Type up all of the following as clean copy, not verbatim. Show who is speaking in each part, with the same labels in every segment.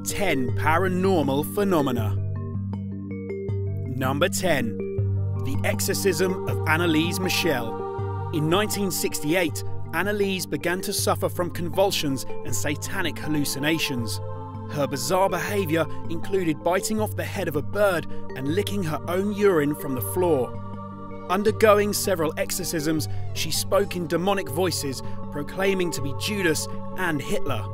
Speaker 1: 10 Paranormal Phenomena. Number 10. The Exorcism of Annalise Michel. In 1968, Annalise began to suffer from convulsions and satanic hallucinations. Her bizarre behaviour included biting off the head of a bird and licking her own urine from the floor. Undergoing several exorcisms, she spoke in demonic voices, proclaiming to be Judas and Hitler.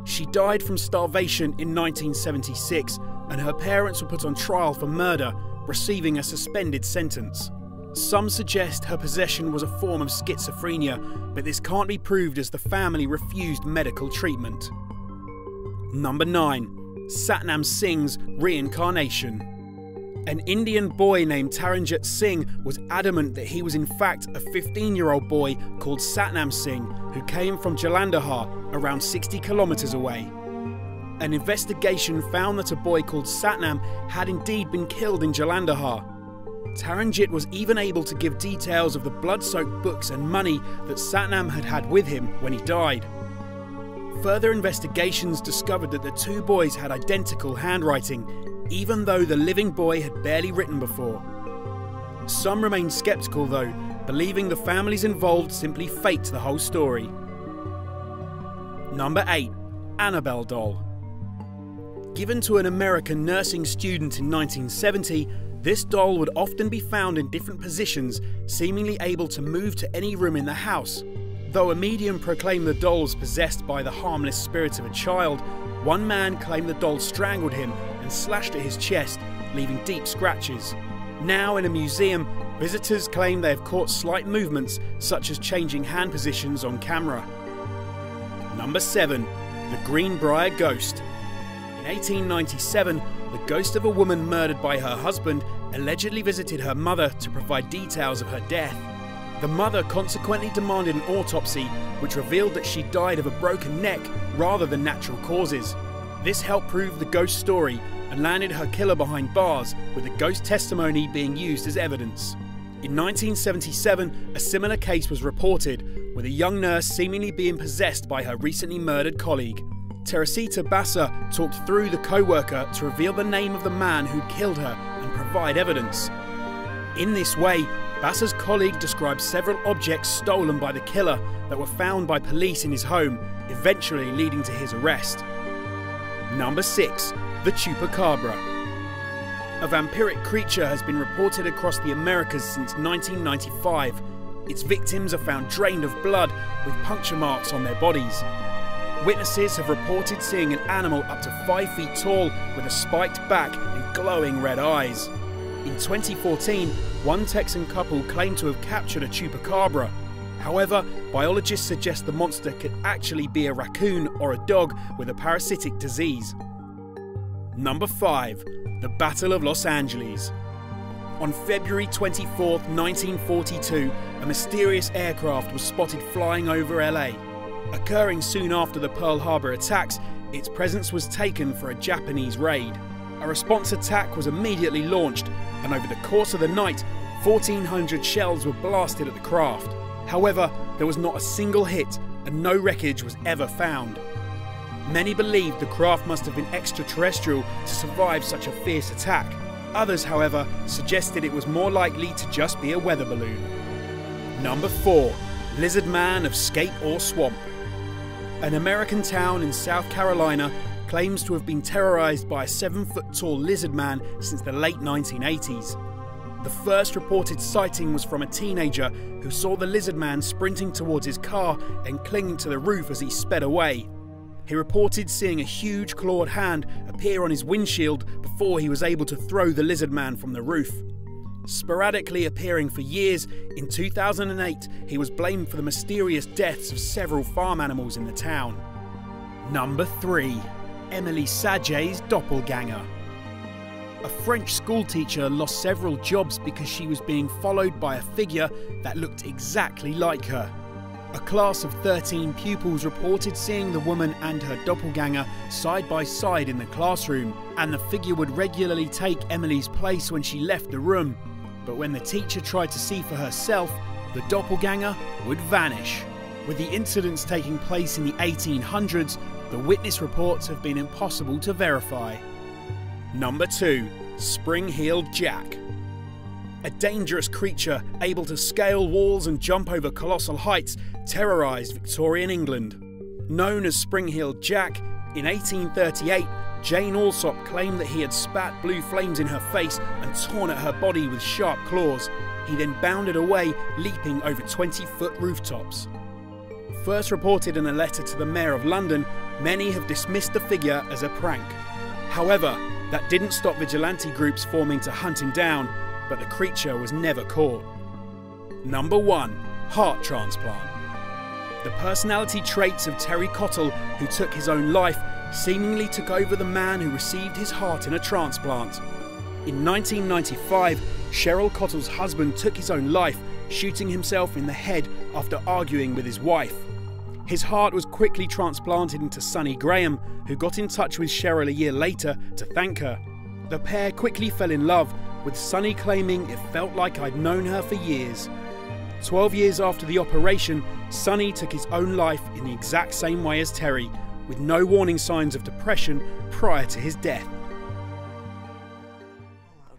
Speaker 1: She died from starvation in 1976, and her parents were put on trial for murder, receiving a suspended sentence. Some suggest her possession was a form of schizophrenia, but this can't be proved as the family refused medical treatment. Number 9. Satnam Singh's reincarnation. An Indian boy named Taranjit Singh was adamant that he was in fact a 15-year-old boy called Satnam Singh who came from Jalandhar, around 60 kilometers away. An investigation found that a boy called Satnam had indeed been killed in Jalandhar. Taranjit was even able to give details of the blood-soaked books and money that Satnam had had with him when he died. Further investigations discovered that the two boys had identical handwriting, even though the living boy had barely written before. Some remained skeptical though, believing the families involved simply faked the whole story. Number 8. Annabelle Doll. Given to an American nursing student in 1970, this doll would often be found in different positions, seemingly able to move to any room in the house. Though a medium proclaimed the doll was possessed by the harmless spirit of a child, one man claimed the doll strangled him and slashed at his chest, leaving deep scratches. Now in a museum, visitors claim they have caught slight movements, such as changing hand positions on camera. Number 7. The Greenbrier Ghost. In 1897, the ghost of a woman murdered by her husband allegedly visited her mother to provide details of her death. The mother consequently demanded an autopsy, which revealed that she died of a broken neck rather than natural causes. This helped prove the ghost story and landed her killer behind bars, with the ghost testimony being used as evidence. In 1977, a similar case was reported, with a young nurse seemingly being possessed by her recently murdered colleague. Teresita Bassa talked through the co-worker to reveal the name of the man who killed her and provide evidence. In this way, Bassa's colleague described several objects stolen by the killer that were found by police in his home, eventually leading to his arrest. Number 6. The Chupacabra. A vampiric creature has been reported across the Americas since 1995. Its victims are found drained of blood with puncture marks on their bodies. Witnesses have reported seeing an animal up to 5 feet tall with a spiked back and glowing red eyes. In 2014, one Texan couple claimed to have captured a chupacabra. However, biologists suggest the monster could actually be a raccoon or a dog with a parasitic disease. Number 5. The Battle of Los Angeles. On February 24, 1942, a mysterious aircraft was spotted flying over LA. Occurring soon after the Pearl Harbor attacks, its presence was taken for a Japanese raid. A response attack was immediately launched, and over the course of the night, 1,400 shells were blasted at the craft. However, there was not a single hit, and no wreckage was ever found. Many believed the craft must have been extraterrestrial to survive such a fierce attack. Others, however, suggested it was more likely to just be a weather balloon. Number 4. Lizard Man of Scape Ore Swamp. An American town in South Carolina claims to have been terrorized by a 7-foot-tall lizard man since the late 1980s. The first reported sighting was from a teenager who saw the lizard man sprinting towards his car and clinging to the roof as he sped away. He reported seeing a huge clawed hand appear on his windshield before he was able to throw the lizard man from the roof. Sporadically appearing for years, in 2008 he was blamed for the mysterious deaths of several farm animals in the town. Number 3. Emily Saget's doppelganger. A French schoolteacher lost several jobs because she was being followed by a figure that looked exactly like her. A class of 13 pupils reported seeing the woman and her doppelganger side by side in the classroom, and the figure would regularly take Emily's place when she left the room. But when the teacher tried to see for herself, the doppelganger would vanish. With the incidents taking place in the 1800s, The witness reports have been impossible to verify. Number 2. Spring-heeled Jack. A dangerous creature able to scale walls and jump over colossal heights terrorised Victorian England. Known as Spring-heeled Jack, in 1838 Jane Alsop claimed that he had spat blue flames in her face and torn at her body with sharp claws. He then bounded away, leaping over 20-foot rooftops. First reported in a letter to the Mayor of London, many have dismissed the figure as a prank. However, that didn't stop vigilante groups forming to hunt him down, but the creature was never caught. Number 1. Heart transplant. The personality traits of Terry Cottle, who took his own life, seemingly took over the man who received his heart in a transplant. In 1995, Cheryl Cottle's husband took his own life, shooting himself in the head after arguing with his wife. His heart was quickly transplanted into Sonny Graham, who got in touch with Cheryl a year later to thank her. The pair quickly fell in love, with Sonny claiming it felt like I'd known her for years. 12 years after the operation, Sonny took his own life in the exact same way as Terry, with no warning signs of depression prior to his death.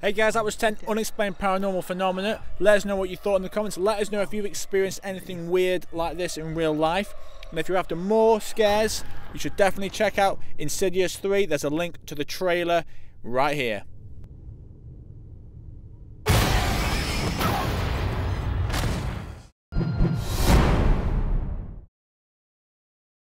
Speaker 2: Hey guys, that was 10 unexplained paranormal phenomena. Let us know what you thought in the comments. Let us know if you've experienced anything weird like this in real life. And if you're after more scares, you should definitely check out Insidious 3. There's a link to the trailer right here.